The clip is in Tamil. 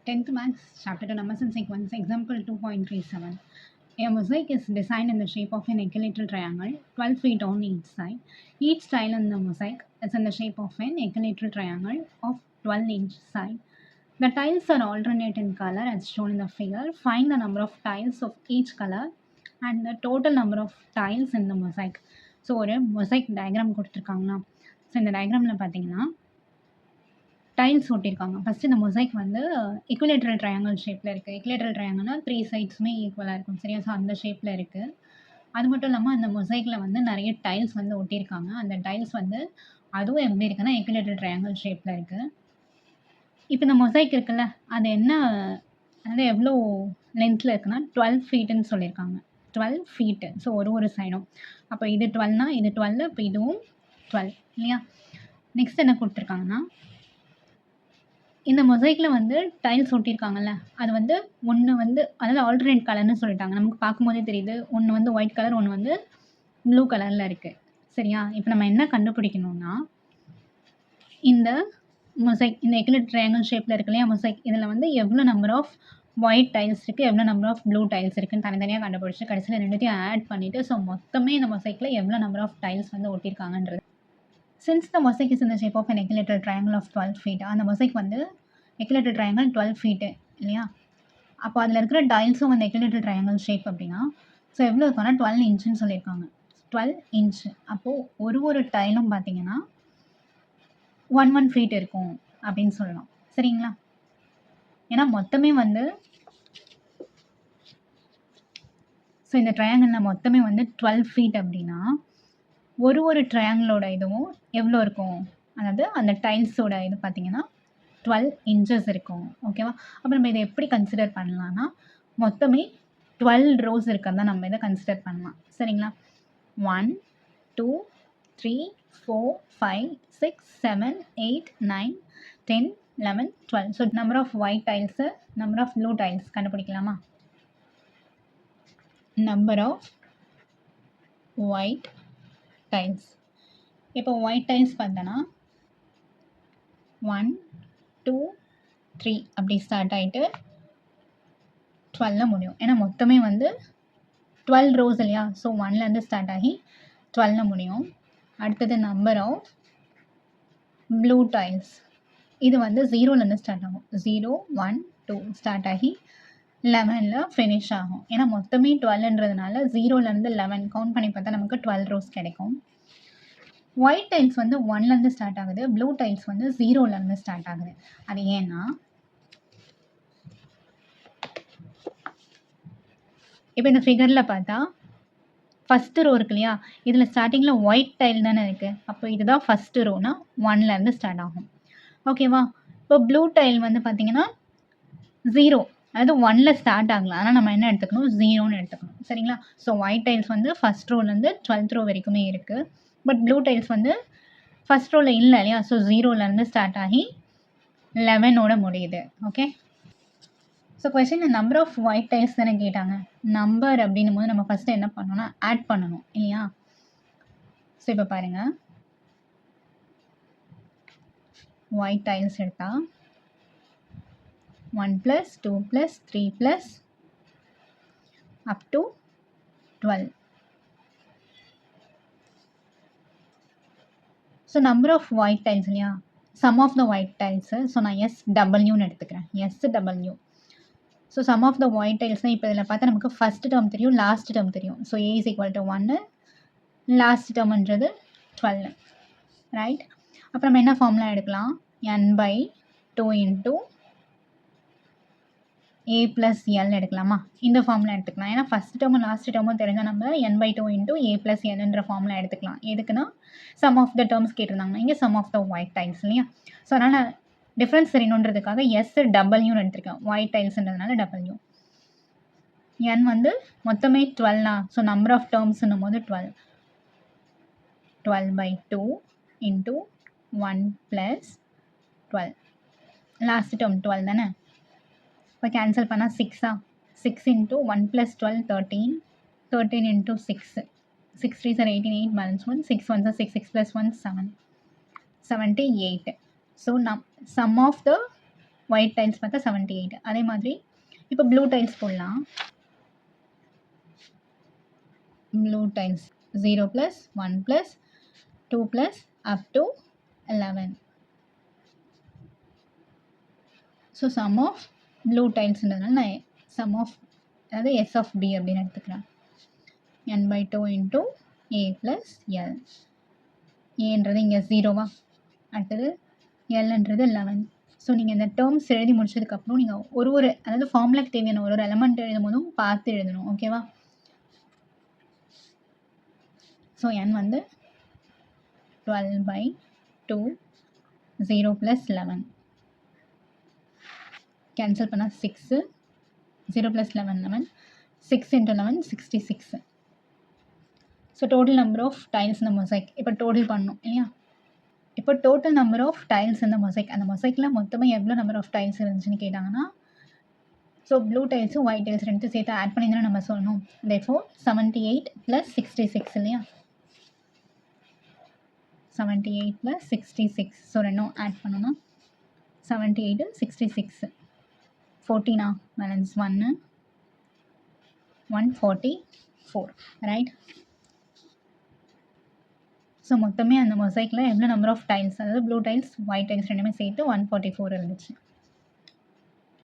10th Maths, Chapter 2, Numbers and Sequence, Example 2.37. A mosaic is designed in the shape of an equilateral triangle, 12 feet on each side. Each tile in the mosaic is in the shape of an equilateral triangle of 12 each side. The tiles are alternate in color as shown in the figure. Find the number of tiles of each color and the total number of tiles in the mosaic. So ஒரு மொசைக் டயக்ராம் கொடுத்துருக்காங்கன்னா ஸோ இந்த டயக்ராமில் பார்த்தீங்கன்னா டைல்ஸ் ஒட்டியிருக்காங்க. ஃபஸ்ட்டு இந்த மொசைக் வந்து ஈக்குவலேட்ரல் ட்ரையாங்கிள் ஷேப்பில் இருக்குது. ஈக்குவலேட்ரல் ட்ரையாங்கிள்னா 3 சைட்ஸுமே ஈக்குவலாக இருக்கும் சரியா. ஸோ அந்த ஷேப்பில் இருக்குது. அது மட்டும் இல்லாமல் அந்த மொசைக்கில் வந்து நிறைய டைல்ஸ் வந்து ஒட்டியிருக்காங்க. அந்த டைல்ஸ் வந்து அதுவும் எப்படி இருக்குன்னா ஈக்குவலேட்ரல் ட்ரையாங்கிள் ஷேப்பில் இருக்குது. இப்போ இந்த மொசைக் இருக்குல்ல அது என்ன அது எவ்வளோ லென்த்தில் இருக்குன்னா 12 ஃபீட்டுன்னு சொல்லியிருக்காங்க. 12 ஃபீட்டு. ஸோ ஒரு சைடும் அப்போ இது 12னா இது 12, இப்போ இதுவும் 12 இல்லையா. நெக்ஸ்ட் என்ன கொடுத்துருக்காங்கன்னா இந்த மொசைக்கில் வந்து டைல்ஸ் ஒட்டியிருக்காங்கல்ல அது வந்து ஒன்று வந்து அதாவது ஆல்டர்னேட் கலர்னு சொல்லிட்டாங்க. நமக்கு பார்க்கும்போதே தெரியுது. ஒன்று வந்து ஒயிட் கலர், ஒன்று வந்து ப்ளூ கலரில் இருக்குது சரியா. இப்போ நம்ம என்ன கண்டுபிடிக்கணும்னா இந்த மொசைக் இந்த ஈக்குவலேட்ரல் ட்ரையாங்கிள் ஷேப்பில் இருக்கு இல்லையா மொசைக், இதில் வந்து எவ்வளோ நம்பர் ஆஃப் ஒயிட் டைல்ஸ் இருக்குது, எவ்வளோ நம்பர் ஆஃப் ப்ளூ டைல்ஸ் இருக்குன்னு தனித்தனியாக கண்டுபிடிச்சி கடைசியில் ரெண்டுத்தையும் ஆட் பண்ணிவிட்டு ஸோ மொத்தமே இந்த மொசைக்கில் எவ்வளோ நம்பர் ஆஃப் டைல்ஸ் வந்து ஒட்டியிருக்காங்கன்றது. சின்ஸ் த மொசைக் இஸ் இந்த shape of an equilateral triangle of 12 feet, அந்த மொசைக் வந்து equilateral triangle 12 feet இல்லையா. அப்போ அதில் இருக்கிற டைல்ஸும் வந்து equilateral triangle ஷேப் அப்படின்னா ஸோ எவ்வளோ இருக்குன்னா 12 இன்ச்சுன்னு சொல்லியிருக்காங்க. 12 இன்ச்சு. அப்போது ஒரு டைலும் பார்த்தீங்கன்னா 1 feet இருக்கும் அப்படின்னு சொல்லலாம் சரிங்களா. ஏன்னா மொத்தமே வந்து ஸோ இந்த ட்ரையாங்கிளில் மொத்தமே வந்து 12 feet அப்படின்னா ஒரு ட்ரையாங்கிளோட இதுவும் எவ்வளோ இருக்கும், அதாவது அந்த டைல்ஸோட இது பார்த்தீங்கன்னா 12 inches இருக்கும் ஓகேவா. அப்போ நம்ம இதை எப்படி கன்சிடர் பண்ணலான்னா மொத்தமே 12 rows இருக்கிறதா நம்ம இதை கன்சிடர் பண்ணலாம் சரிங்களா. 1 2 3 4 5 6 7 8 9 10 11 12. So number of white tiles, number of blue tiles கண்டுபிடிக்கலாமா. Number of white tiles. இப்போ ஒயிட் டைல்ஸ் பார்த்தோன்னா 1 2 3 அப்படி ஸ்டார்ட் ஆகிட்டு 12 முடியும். ஏன்னா மொத்தமே வந்து 12 rows இல்லையா. ஸோ 1லேருந்து ஸ்டார்ட் ஆகி 12 முடியும். அடுத்தது நம்பர் ஆஃப் ப்ளூ டைல்ஸ். இது வந்து 0லேருந்து ஸ்டார்ட் ஆகும். 0 1 2 ஸ்டார்ட் ஆகி 11ல் ஃபினிஷ் ஆகும். ஏன்னா மொத்தமே 12ன்றதுனால 0லேருந்து 11 கவுண்ட் பண்ணி பார்த்தா நமக்கு 12 rows கிடைக்கும். ஒயிட் டைல்ஸ் வந்து 1லேருந்து ஸ்டார்ட் ஆகுது, ப்ளூ டைல்ஸ் வந்து 0லேருந்து ஸ்டார்ட் ஆகுது. அது ஏன்னா இப்போ இந்த ஃபிகரில் பார்த்தா ஃபஸ்ட்டு ரோ இருக்கு இல்லையா, இதில் ஸ்டார்டிங்கில் ஒயிட் டைல் தானே இருக்குது. அப்போ இதுதான் ஃபஸ்ட்டு ரோனா 1லேருந்து ஸ்டார்ட் ஆகும் ஓகேவா. இப்போ ப்ளூ டைல் வந்து பார்த்தீங்கன்னா 0, அதாவது 1ல் ஸ்டார்ட் ஆகலாம். ஆனால் நம்ம என்ன எடுத்துக்கணும், 0ன்னு எடுத்துக்கணும் சரிங்களா. ஸோ ஒயிட் டைல்ஸ் வந்து ஃபஸ்ட் ரோலேருந்து 12th row வரைக்குமே இருக்குது. பட் ப்ளூ டைல்ஸ் வந்து ஃபஸ்ட் ரோவில் இல்லை இல்லையா. ஸோ 0லேருந்து ஸ்டார்ட் ஆகி 11ஓட முடியுது okay. So question number of white tiles தானே கேட்டாங்க. நம்பர் அப்படின்னும் போது நம்ம ஃபஸ்ட்டு என்ன பண்ணணும்னா ஆட் பண்ணணும் இல்லையா. ஸோ இப்போ பாருங்கள், ஒயிட் டைல்ஸ் எடுத்தால் 1 + 2 + 3 + up to 12. So number of white tiles இல்லையா, sum of the white tiles. So நான் SWன்னு எடுத்துக்கிறேன், SW. So sum of the white டைல்ஸ்னால் இப்போ இதில் பார்த்தா நமக்கு ஃபஸ்ட் டேர்ம் தெரியும், லாஸ்ட் டேர்ம் தெரியும். ஸோ A = 1, லாஸ்ட் டேர்ம்ன்றது 12 ரைட். அப்புறம் நம்ம என்ன ஃபார்முலா எடுக்கலாம், n/2 × A + L எடுக்கலாமா. இந்த ஃபார்முலா எடுத்துக்கலாம். ஏன்னா ஃபஸ்ட் டேர்மும் லாஸ்ட் டேர்மும் தெரிஞ்சால் நம்ம n/2 × A + Lன்ற ஃபார்முலா எடுத்துக்கலாம். எதுக்குன்னா சம் ஆஃப் த டேர்ம்ஸ் கேட்டிருந்தாங்கன்னா இங்கே sum of the white tiles இல்லையா. ஸோ அதனால் டிஃப்ரென்ஸ் தெரியணுன்றதுக்காக SWன்னு எடுத்திருக்கேன். White டைல்ஸ்ன்றதுனால W. n வந்து மொத்தமே 12 ஸோ நம்பர் ஆஃப் டேர்ம்ஸ்ன்னும் போது 12. 12/2 × 1 + 12. லாஸ்ட் டேர்ம் 12 தானே. இப்போ கேன்சல் பண்ணால் 6 6 × 1 + 12 13. 13 × 6 6 3s are 18, 8 balance 1, 6 1s are 6, 6 + 1 7, 78. So sum of the white tiles பார்த்தா 78. அதே மாதிரி இப்போ ப்ளூ டைல்ஸ் போடலாம். Blue tiles 0 + 1 + 2 + up to 11. So sum of blue டைல்ஸ்ன்றதுனால நான் சம் ஆஃப் அதாவது எஸ் ஆஃப் பி அப்படின்னு எடுத்துக்கிறேன். n/2 into a + l. ஏன்றது இங்கே 0வா, அடுத்தது எல்ன்றது 11. ஸோ நீங்கள் இந்த டேர்ம்ஸ் எழுதி முடிச்சதுக்கப்புறம் நீங்கள் ஒரு அதாவது ஃபார்முலாக்கு தேவையான ஒரு எலமெண்ட் எழுதும் போதும் பார்த்து எழுதணும். ஓகேவா? ஸோ n வந்து 12/2 0 + 11 கேன்சல் பண்ணால் 6 0 + 11 11 6 × 11 66. So total number of tiles இந்த மொசைக் இப்போ டோட்டல் பண்ணணும் இல்லையா? இப்போ டோட்டல் நம்பர் ஆஃப் டைல்ஸ் இந்த மொசைக், அந்த மொசைக்கில் மொத்தமாக எவ்வளோ நம்பர் ஆஃப் டைல்ஸ் இருந்துச்சுன்னு கேட்டாங்கன்னா, ஸோ ப்ளூ டைல்ஸும் ஒயிட் டைல்ஸ் ரெண்டுத்தையும் சேர்த்து ஆட் பண்ணி தானே நம்ம சொல்லணும். தேர்ஃபோர் 78 + 66 இல்லையா? 78 + 66. ஸோ ரெண்டும் ஆட் பண்ணணும். 78 66 14 பேலன்ஸ் 1 144 ரைட்? ஸோ மொத்தமே அந்த மொசைக்கில் எவ்வளோ நம்பர் ஆஃப் டைல்ஸ், அதாவது ப்ளூ டைல்ஸ் ஒயிட் டைல்ஸ் ரெண்டுமே சேர்த்து 144 இருந்துச்சு.